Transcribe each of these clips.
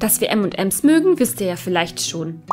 Dass wir M&M's mögen, wisst ihr ja vielleicht schon.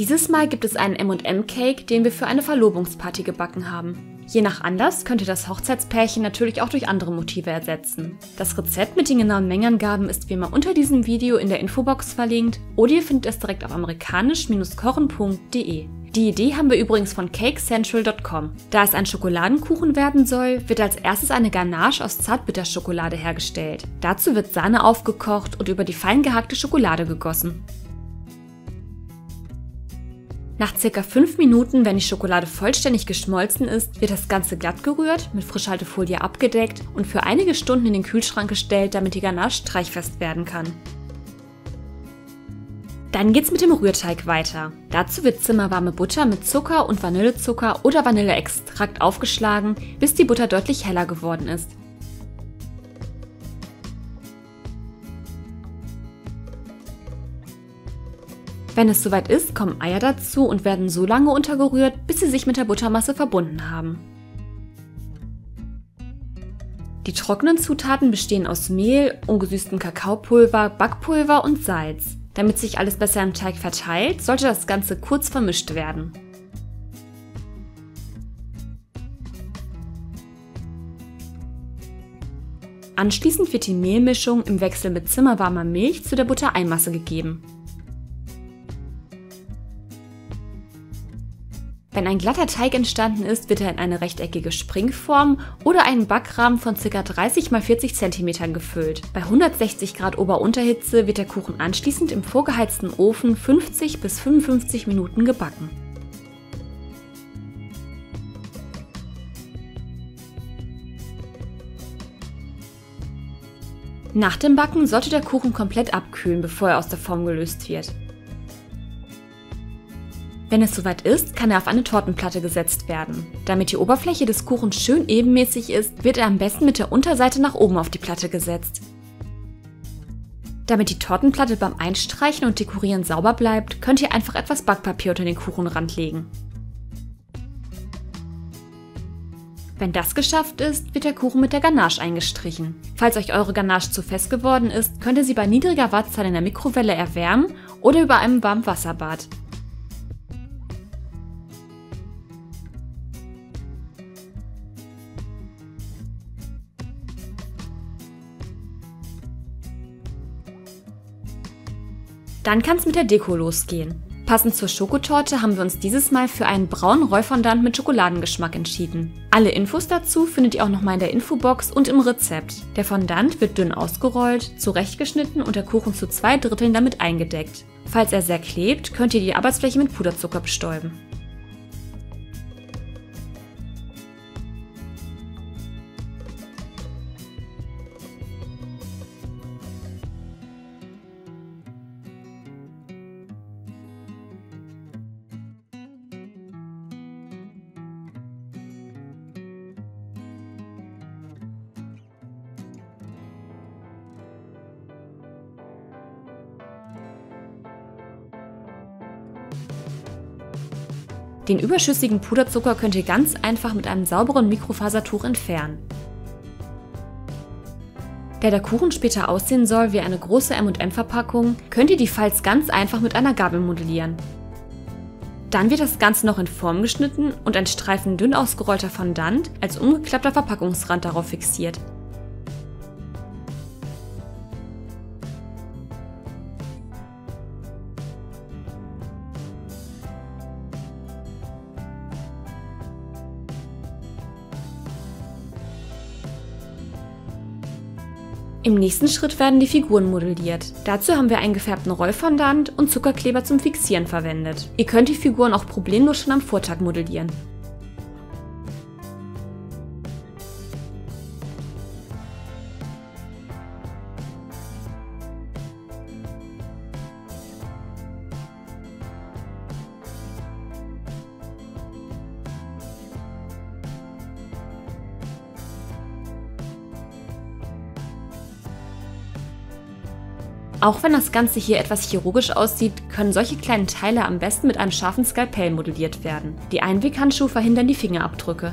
Dieses Mal gibt es einen M&M-Cake, den wir für eine Verlobungsparty gebacken haben. Je nach Anlass könnt ihr das Hochzeitspärchen natürlich auch durch andere Motive ersetzen. Das Rezept mit den genauen Mengenangaben ist wie immer unter diesem Video in der Infobox verlinkt oder ihr findet es direkt auf amerikanisch-kochen.de. Die Idee haben wir übrigens von cakecentral.com. Da es ein Schokoladenkuchen werden soll, wird als erstes eine Ganache aus Zartbitterschokolade hergestellt. Dazu wird Sahne aufgekocht und über die fein gehackte Schokolade gegossen. Nach ca. 5 Minuten, wenn die Schokolade vollständig geschmolzen ist, wird das Ganze glatt gerührt, mit Frischhaltefolie abgedeckt und für einige Stunden in den Kühlschrank gestellt, damit die Ganache streichfest werden kann. Dann geht's mit dem Rührteig weiter. Dazu wird zimmerwarme Butter mit Zucker und Vanillezucker oder Vanilleextrakt aufgeschlagen, bis die Butter deutlich heller geworden ist. Wenn es soweit ist, kommen Eier dazu und werden so lange untergerührt, bis sie sich mit der Buttermasse verbunden haben. Die trockenen Zutaten bestehen aus Mehl, ungesüßtem Kakaopulver, Backpulver und Salz. Damit sich alles besser im Teig verteilt, sollte das Ganze kurz vermischt werden. Anschließend wird die Mehlmischung im Wechsel mit zimmerwarmer Milch zu der Buttereimasse gegeben. Wenn ein glatter Teig entstanden ist, wird er in eine rechteckige Springform oder einen Backrahmen von ca. 30 x 40 cm gefüllt. Bei 160 Grad Ober-Unterhitze wird der Kuchen anschließend im vorgeheizten Ofen 50 bis 55 Minuten gebacken. Nach dem Backen sollte der Kuchen komplett abkühlen, bevor er aus der Form gelöst wird. Wenn es soweit ist, kann er auf eine Tortenplatte gesetzt werden. Damit die Oberfläche des Kuchens schön ebenmäßig ist, wird er am besten mit der Unterseite nach oben auf die Platte gesetzt. Damit die Tortenplatte beim Einstreichen und Dekorieren sauber bleibt, könnt ihr einfach etwas Backpapier unter den Kuchenrand legen. Wenn das geschafft ist, wird der Kuchen mit der Ganache eingestrichen. Falls euch eure Ganache zu fest geworden ist, könnt ihr sie bei niedriger Wattzahl in der Mikrowelle erwärmen oder über einem warmen Wasserbad. Dann kann es mit der Deko losgehen. Passend zur Schokotorte haben wir uns dieses Mal für einen braunen Rollfondant mit Schokoladengeschmack entschieden. Alle Infos dazu findet ihr auch nochmal in der Infobox und im Rezept. Der Fondant wird dünn ausgerollt, zurechtgeschnitten und der Kuchen zu 2/3 damit eingedeckt. Falls er sehr klebt, könnt ihr die Arbeitsfläche mit Puderzucker bestäuben. Den überschüssigen Puderzucker könnt ihr ganz einfach mit einem sauberen Mikrofasertuch entfernen. Da der Kuchen später aussehen soll wie eine große M&M-Verpackung, könnt ihr die Falz ganz einfach mit einer Gabel modellieren. Dann wird das Ganze noch in Form geschnitten und ein Streifen dünn ausgerollter Fondant als umgeklappter Verpackungsrand darauf fixiert. Im nächsten Schritt werden die Figuren modelliert. Dazu haben wir einen gefärbten Rollfondant und Zuckerkleber zum Fixieren verwendet. Ihr könnt die Figuren auch problemlos schon am Vortag modellieren. Auch wenn das Ganze hier etwas chirurgisch aussieht, können solche kleinen Teile am besten mit einem scharfen Skalpell modelliert werden. Die Einweghandschuhe verhindern die Fingerabdrücke.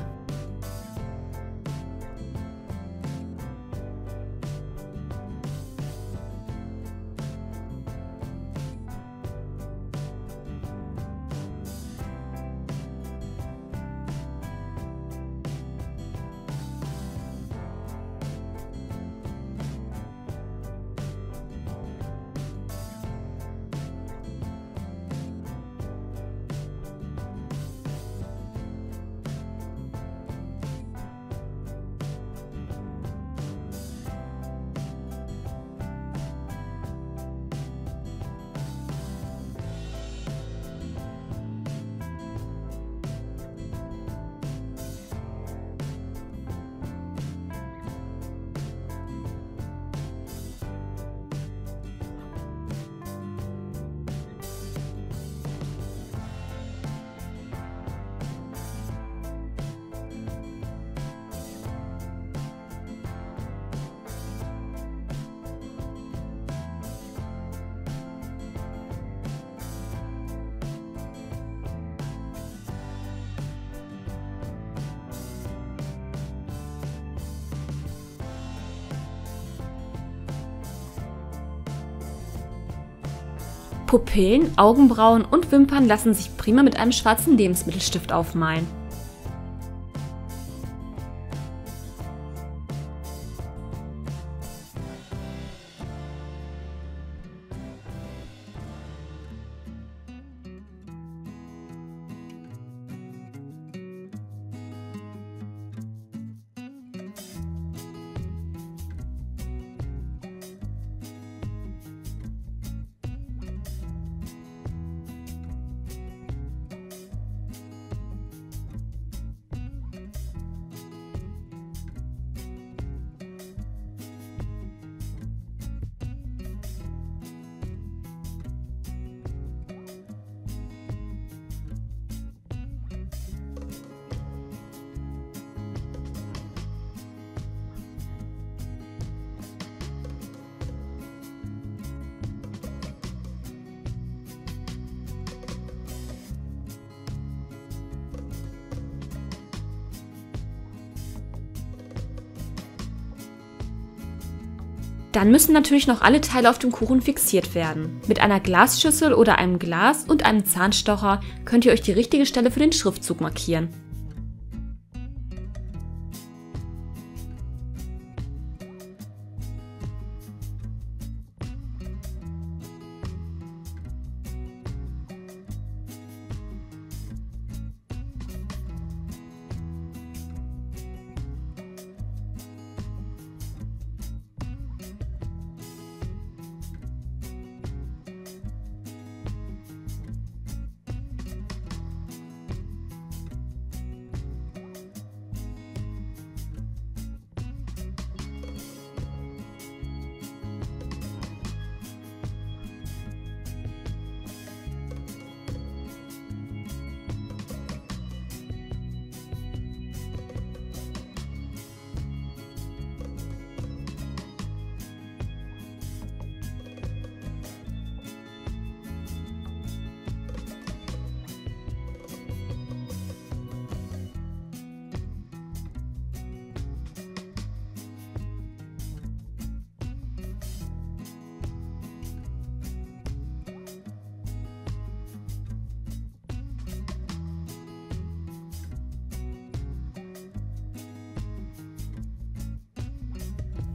Pupillen, Augenbrauen und Wimpern lassen sich prima mit einem schwarzen Lebensmittelstift aufmalen. Dann müssen natürlich noch alle Teile auf dem Kuchen fixiert werden. Mit einer Glasschüssel oder einem Glas und einem Zahnstocher könnt ihr euch die richtige Stelle für den Schriftzug markieren.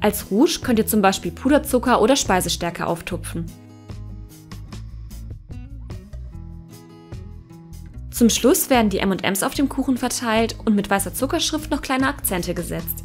Als Rouge könnt ihr zum Beispiel Puderzucker oder Speisestärke auftupfen. Zum Schluss werden die M&Ms auf dem Kuchen verteilt und mit weißer Zuckerschrift noch kleine Akzente gesetzt.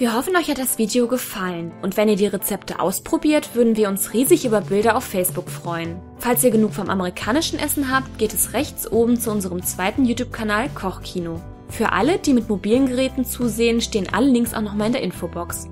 Wir hoffen, euch hat das Video gefallen und wenn ihr die Rezepte ausprobiert, würden wir uns riesig über Bilder auf Facebook freuen. Falls ihr genug vom amerikanischen Essen habt, geht es rechts oben zu unserem zweiten YouTube-Kanal Kochkino. Für alle, die mit mobilen Geräten zusehen, stehen alle Links auch nochmal in der Infobox.